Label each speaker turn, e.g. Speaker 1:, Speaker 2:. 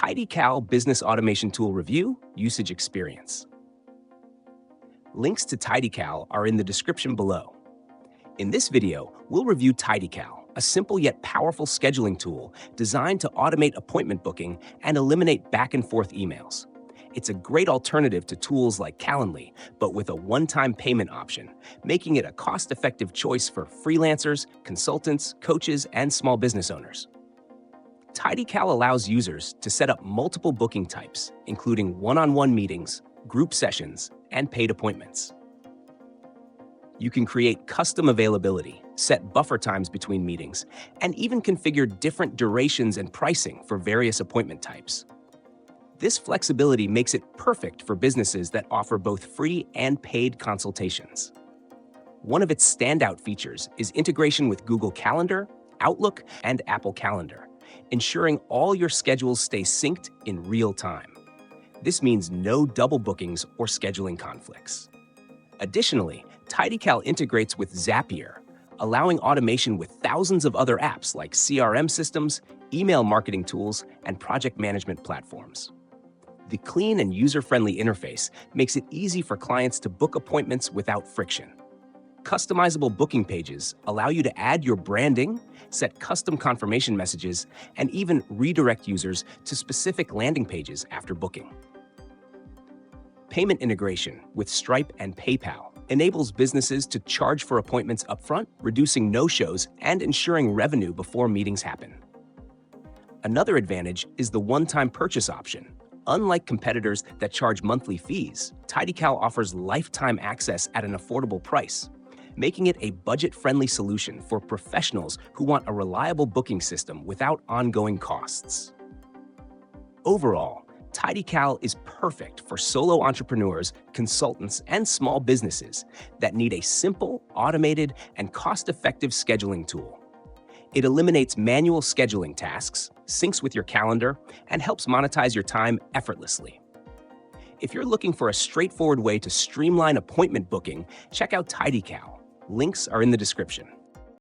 Speaker 1: TidyCal Business Automation Tool Review Usage Experience. Links to TidyCal are in the description below. In this video, we'll review TidyCal, a simple yet powerful scheduling tool designed to automate appointment booking and eliminate back-and-forth emails. It's a great alternative to tools like Calendly, but with a one-time payment option, making it a cost-effective choice for freelancers, consultants, coaches, and small business owners. TidyCal allows users to set up multiple booking types, including one-on-one meetings, group sessions, and paid appointments. You can create custom availability, set buffer times between meetings, and even configure different durations and pricing for various appointment types. This flexibility makes it perfect for businesses that offer both free and paid consultations. One of its standout features is integration with Google Calendar, Outlook, and Apple Calendar, ensuring all your schedules stay synced in real time. This means no double bookings or scheduling conflicts. Additionally, TidyCal integrates with Zapier, allowing automation with thousands of other apps like CRM systems, email marketing tools, and project management platforms. The clean and user-friendly interface makes it easy for clients to book appointments without friction. Customizable booking pages allow you to add your branding, set custom confirmation messages, and even redirect users to specific landing pages after booking. Payment integration with Stripe and PayPal enables businesses to charge for appointments upfront, reducing no-shows and ensuring revenue before meetings happen. Another advantage is the one-time purchase option. Unlike competitors that charge monthly fees, TidyCal offers lifetime access at an affordable price, making it a budget-friendly solution for professionals who want a reliable booking system without ongoing costs. Overall, TidyCal is perfect for solo entrepreneurs, consultants, and small businesses that need a simple, automated, and cost-effective scheduling tool. It eliminates manual scheduling tasks, syncs with your calendar, and helps monetize your time effortlessly. If you're looking for a straightforward way to streamline appointment booking, check out TidyCal. Links are in the description.